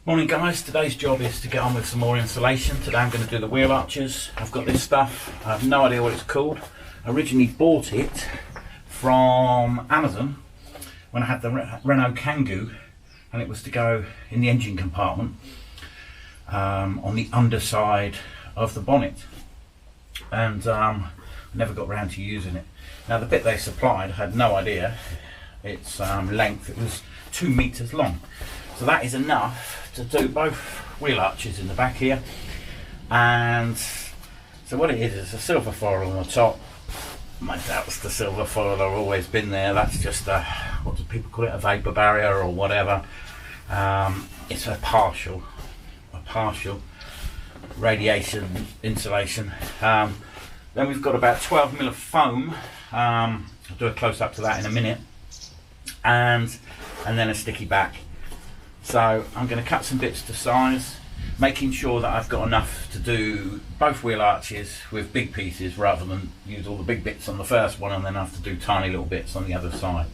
Morning guys, today's job is to get on with some more insulation. Today I'm going to do the wheel arches. I've got this stuff, I have no idea what it's called. I originally bought it from Amazon when I had the Renault Kangoo, and it was to go in the engine compartment on the underside of the bonnet, and I never got around to using it. Now the bit they supplied, I had no idea its length. It was 2 meters long, so that is enough to do both wheel arches in the back here. And so what it is a silver foil on the top. I doubt it's the silver foil, they've always been there. That's just a, what do people call it, a vapor barrier or whatever. It's a partial radiation insulation. Then we've got about 12 mil of foam. I'll do a close up to that in a minute, and then a sticky back. So I'm going to cut some bits to size, making sure that I've got enough to do both wheel arches with big pieces, rather than use all the big bits on the first one and then have to do tiny little bits on the other side.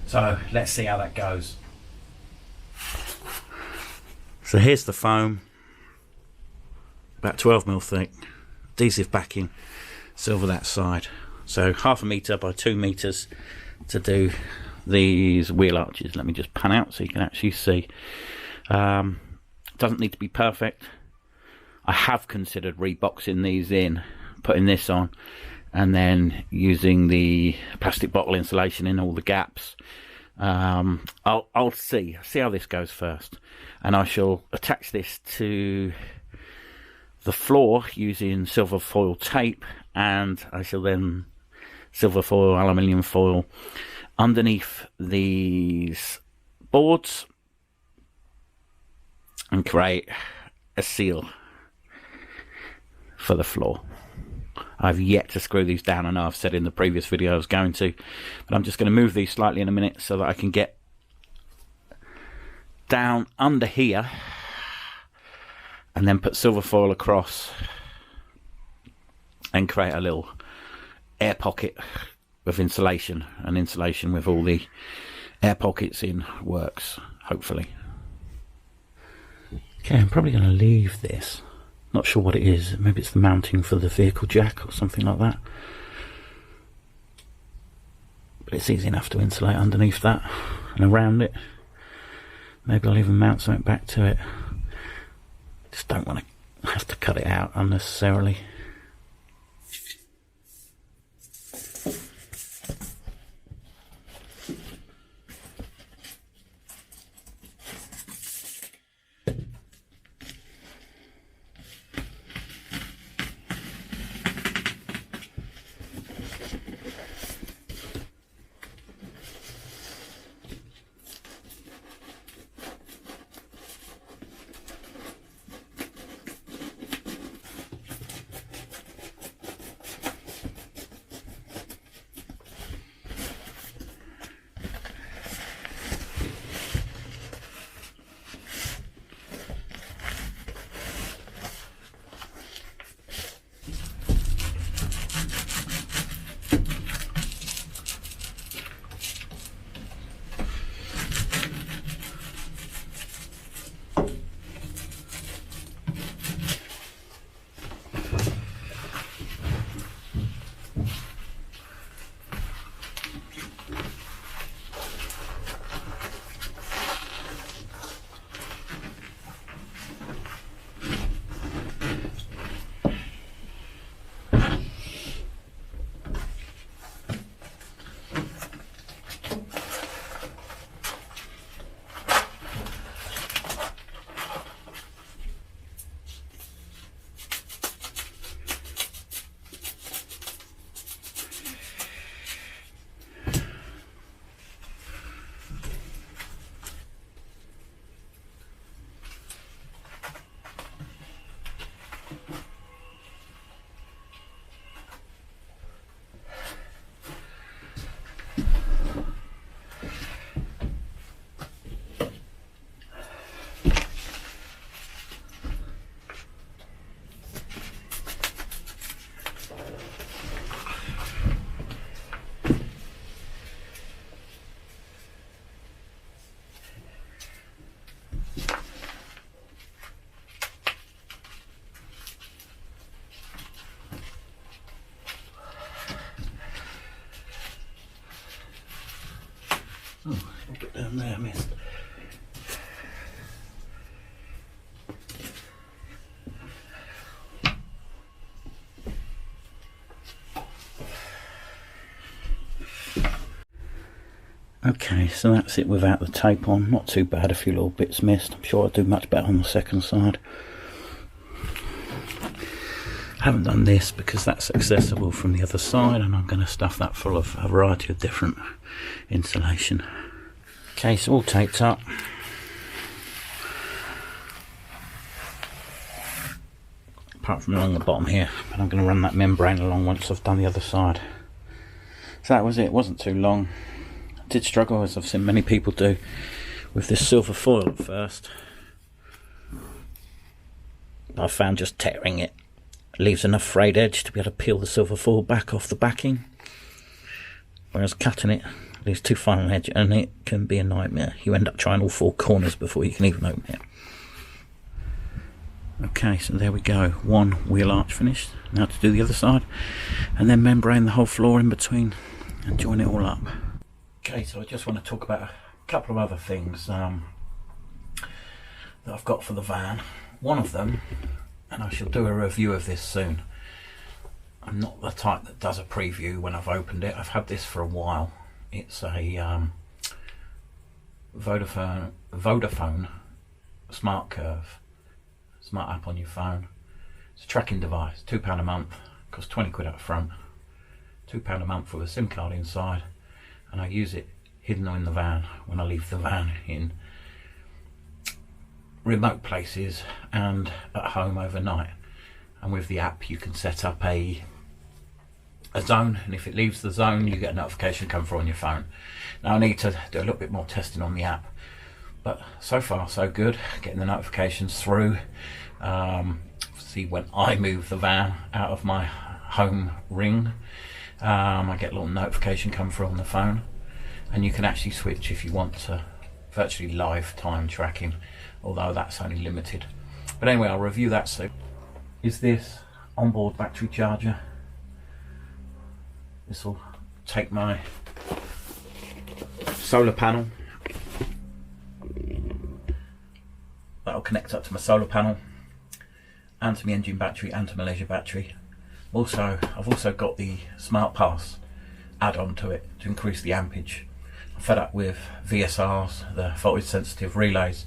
So let's see how that goes. So here's the foam, about 12 mil thick, adhesive backing, silver that side. So 1/2 meter by 2 meters to do these wheel arches. Let me just pan out so you can actually see. Doesn't need to be perfect. I have considered reboxing these in, putting this on, and then using the plastic bottle insulation in all the gaps. I'll see how this goes first, and I shall attach this to the floor using silver foil tape, and I shall then silver foil, aluminium foil underneath these boards and create a seal for the floor. I've yet to screw these down. I know I've said in the previous video I was going to, but I'm just going to move these slightly in a minute so that I can get down under here and then put silver foil across and create a little air pocket with insulation, and insulation with all the air pockets in works, hopefully. Okay, I'm probably going to leave this. Not sure what it is. Maybe it's the mounting for the vehicle jack or something like that. But it's easy enough to insulate underneath that and around it. Maybe I'll even mount something back to it. Just don't want to have to cut it out unnecessarily. Okay, so that's it without the tape on. Not too bad, a few little bits missed. I'm sure I'll do much better on the second side. I haven't done this because that's accessible from the other side, and I'm going to stuff that full of a variety of different insulation. Okay, so all taped up. Apart from along the bottom here, but I'm going to run that membrane along once I've done the other side. So that was it. It wasn't too long. I did struggle, as I've seen many people do, with this silver foil at first. But I found just tearing it leaves enough frayed edge to be able to peel the silver foil back off the backing, whereas cutting it leaves too fine an edge and it can be a nightmare. You end up trying all four corners before you can even open it. Okay, so there we go, one wheel arch finished. Now to do the other side, and then membrane the whole floor in between and join it all up. Okay, so I just want to talk about a couple of other things that I've got for the van. One of them, and I shall do a review of this soon. I'm not the type that does a preview when I've opened it. I've had this for a while. It's a Vodafone Smart Curve, smart app on your phone. It's a tracking device, £2 a month, costs 20 quid up front, £2 a month with a SIM card inside, and I use it hidden in the van when I leave the van in remote places and at home overnight. And with the app you can set up a zone, and if it leaves the zone you get a notification come through on your phone. Now I need to do a little bit more testing on the app, but so far so good, getting the notifications through. See when I move the van out of my home ring, I get a little notification come through on the phone, and you can actually switch if you want to virtually live time tracking, although that's only limited. But anyway, I'll review that soon. Is this onboard battery charger. This will take my solar panel. That'll connect up to my solar panel and to my engine battery and to my leisure battery. I've also got the Smart Pass add-on to it to increase the ampage. I'm fed up with VSRs, the voltage sensitive relays,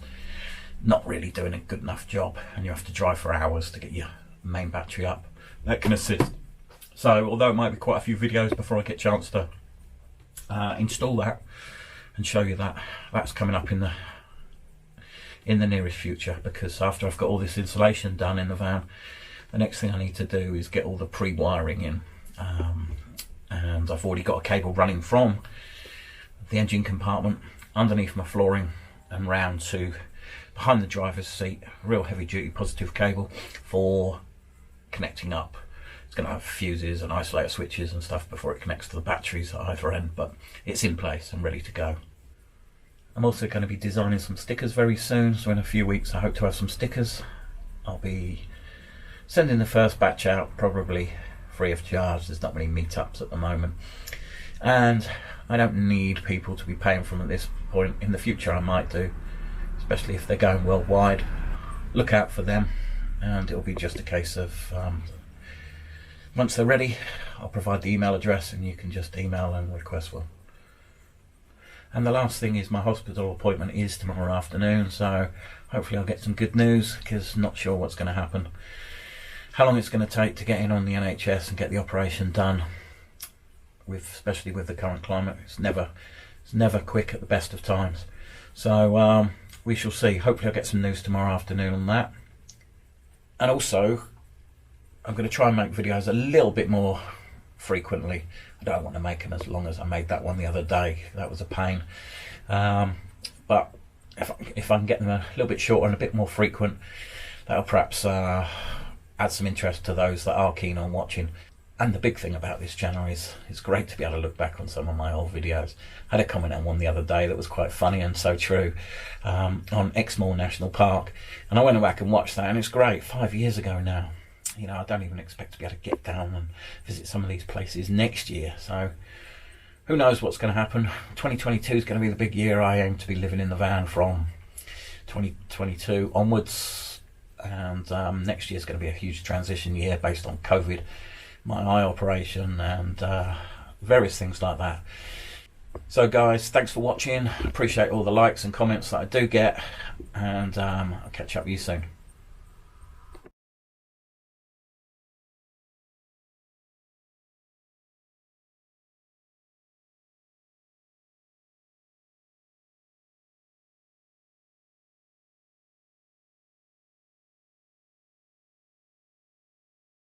not really doing a good enough job, and you have to drive for hours to get your main battery up. That can assist. So although it might be quite a few videos before I get a chance to install that and show you that, that's coming up in the nearest future, because after I've got all this insulation done in the van, the next thing I need to do is get all the pre-wiring in, and I've already got a cable running from the engine compartment underneath my flooring and round to behind the driver's seat, real heavy duty positive cable for connecting up. It's going to have fuses and isolator switches and stuff before it connects to the batteries at either end, but it's in place and ready to go. I'm also going to be designing some stickers very soon, so in a few weeks I hope to have some stickers. I'll be sending the first batch out probably free of charge. There's not many meetups at the moment, and I don't need people to be paying from at this point. In the future I might do, especially if they're going worldwide. Look out for them, and it'll be just a case of once they're ready I'll provide the email address and you can just email and request one. And the last thing is my hospital appointment is tomorrow afternoon, so hopefully I'll get some good news, because not sure what's going to happen, how long it's going to take to get in on the NHS and get the operation done, especially with the current climate. It's never quick at the best of times. So we shall see. Hopefully I'll get some news tomorrow afternoon on that. And also I'm going to try and make videos a little bit more frequently. I don't want to make them as long as I made that one the other day. That was a pain. But if I can get them a little bit shorter and a bit more frequent, that'll perhaps add some interest to those that are keen on watching. And the big thing about this channel is it's great to be able to look back on some of my old videos. I had a comment on one the other day that was quite funny and so true, on Exmoor National Park, and I went back and watched that, and it's great. 5 years ago now. You know, I don't even expect to be able to get down and visit some of these places next year, so who knows what's going to happen. 2022 is going to be the big year. I aim to be living in the van from 2022 onwards, and next year is going to be a huge transition year based on COVID, my eye operation, and various things like that. So guys, thanks for watching. Appreciate all the likes and comments that I do get, and I'll catch up with you soon.